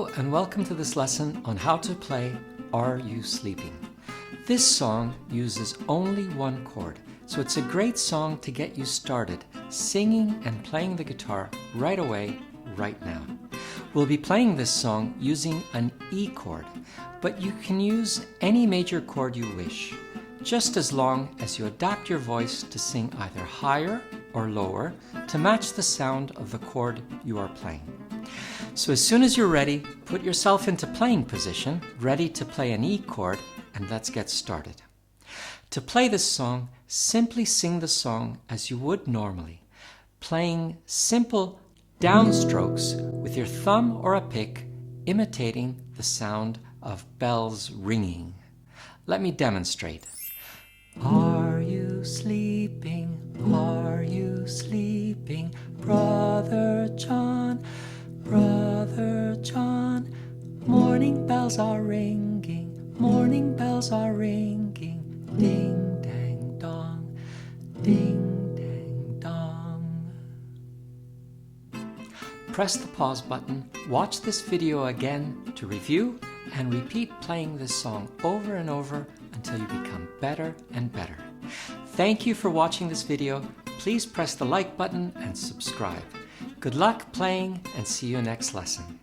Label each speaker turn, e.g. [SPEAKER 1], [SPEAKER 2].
[SPEAKER 1] Hello and welcome to this lesson on how to play Are You Sleeping? This song uses only one chord, so it's a great song to get you started singing and playing the guitar right away, right now. We'll be playing this song using an E chord, but you can use any major chord you wish, just as long as you adapt your voice to sing either higher or lower to match the sound of the chord you are playing. So as soon as you're ready, put yourself into playing position, ready to play an E chord, and let's get started. To play this song, simply sing the song as you would normally, playing simple downstrokes with your thumb or a pick, imitating the sound of bells ringing. Let me demonstrate. Are you sleeping? Are you sleeping? Brother John, Brother John. Morning bells are ringing, morning bells are ringing. Ding, dang, dong, ding, dang, dong. Press the pause button, watch this video again to review, and repeat playing this song over and over until you become better and better. Thank you for watching this video. Please press the like button and subscribe. Good luck playing and see you next lesson.